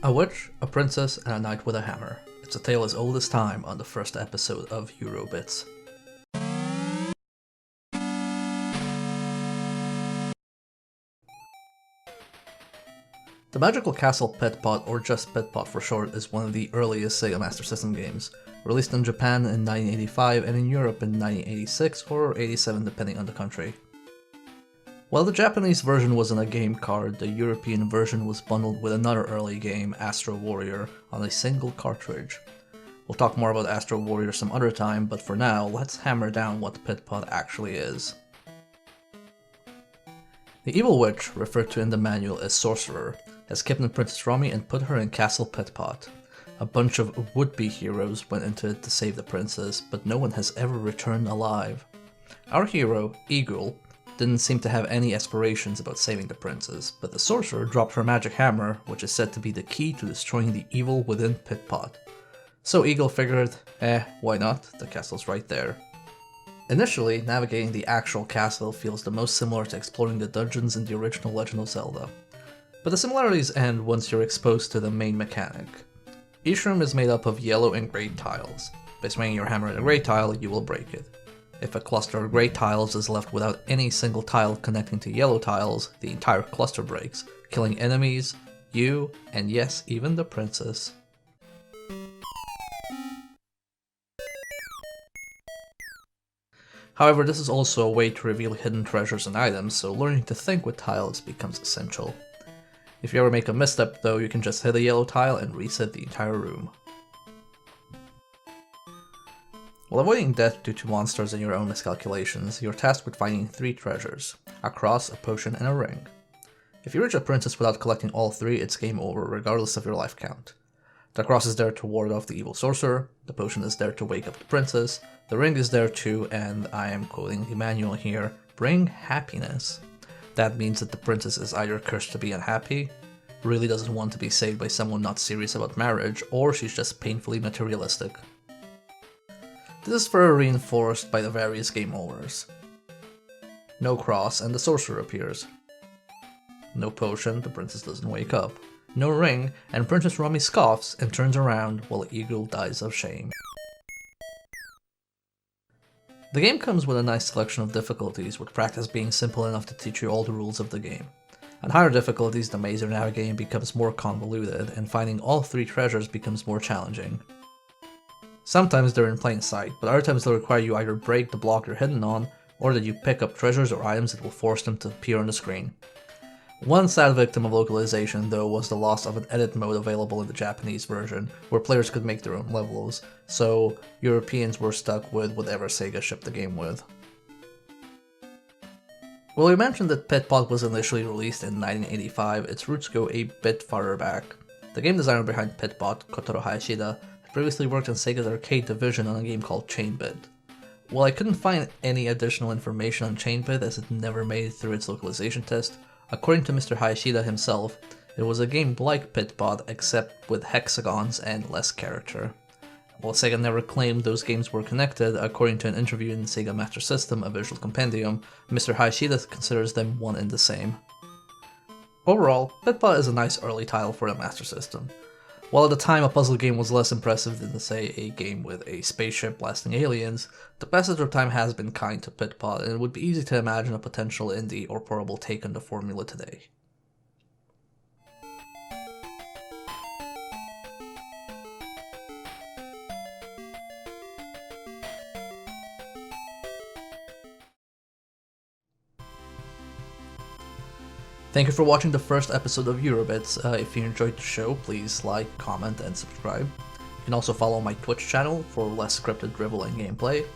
A witch, a princess, and a knight with a hammer. It's a tale as old as time on the first episode of Eurobits. The Magical Castle Pit Pot, or just Pit Pot for short, is one of the earliest Sega Master System games, released in Japan in 1985 and in Europe in 1986 or 87 depending on the country. While the Japanese version was on a game card, the European version was bundled with another early game, ASTRO Warrior, on a single cartridge. We'll talk more about ASTRO Warrior some other time, but for now, let's hammer down what Pit Pot actually is. The evil witch, referred to in the manual as Sorcerer, has kidnapped Princess Rummy and put her in Castle Pit Pot. A bunch of would-be heroes went into it to save the princess, but no one has ever returned alive. Our hero, Eagle, didn't seem to have any aspirations about saving the princess, but the sorcerer dropped her magic hammer, which is said to be the key to destroying the evil within Pit Pot. So Eagle figured, why not? The castle's right there. Initially, navigating the actual castle feels the most similar to exploring the dungeons in the original Legend of Zelda. But the similarities end once you're exposed to the main mechanic. Each room is made up of yellow and gray tiles. By swinging your hammer at a gray tile, you will break it. If a cluster of gray tiles is left without any single tile connecting to yellow tiles, the entire cluster breaks, killing enemies, you, and yes, even the princess. However, this is also a way to reveal hidden treasures and items, so learning to think with tiles becomes essential. If you ever make a misstep though, you can just hit a yellow tile and reset the entire room. While avoiding death due to monsters and your own miscalculations, you're tasked with finding 3 treasures: a cross, a potion, and a ring. If you reach a princess without collecting all 3, it's game over, regardless of your life count. The cross is there to ward off the evil sorcerer, the potion is there to wake up the princess, the ring is there to, and I am quoting the manual here, bring happiness. That means that the princess is either cursed to be unhappy, really doesn't want to be saved by someone not serious about marriage, or she's just painfully materialistic. This is further reinforced by the various game overs. No cross and the sorcerer appears. No potion, the princess doesn't wake up. No ring, and Princess Rummy scoffs and turns around while Eagle dies of shame. The game comes with a nice selection of difficulties, with practice being simple enough to teach you all the rules of the game. On higher difficulties, the maze you're navigating becomes more convoluted, and finding all 3 treasures becomes more challenging. Sometimes they're in plain sight, but other times they'll require you either break the block you're hidden on, or that you pick up treasures or items that will force them to appear on the screen. One sad victim of localization, though, was the loss of an edit mode available in the Japanese version, where players could make their own levels, so Europeans were stuck with whatever Sega shipped the game with. While we mentioned that Pit Pot was initially released in 1985, its roots go a bit farther back. The game designer behind Pit Pot, Kotaro Hayashida, previously worked on Sega's arcade division on a game called Chainbit. While I couldn't find any additional information on Chainbit as it never made it through its localization test, according to Mr. Hayashida himself, it was a game like Pit Pot except with hexagons and less character. While Sega never claimed those games were connected, according to an interview in Sega Master System, a visual compendium, Mr. Hayashida considers them one and the same. Overall, Pit Pot is a nice early title for the Master System. While at the time a puzzle game was less impressive than, say, a game with a spaceship blasting aliens, the passage of time has been kind to Pit Pot, and it would be easy to imagine a potential indie or portable take on the formula today. Thank you for watching the first episode of Eurobits. If you enjoyed the show, please like, comment, and subscribe. You can also follow my Twitch channel for less scripted drivel and gameplay.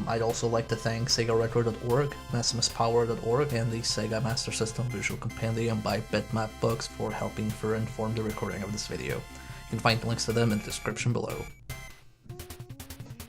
I'd also like to thank SegaRetro.org, MaximusPower.org, and the Sega Master System Visual Compendium by BITMAP Books for helping inform the recording of this video. You can find links to them in the description below.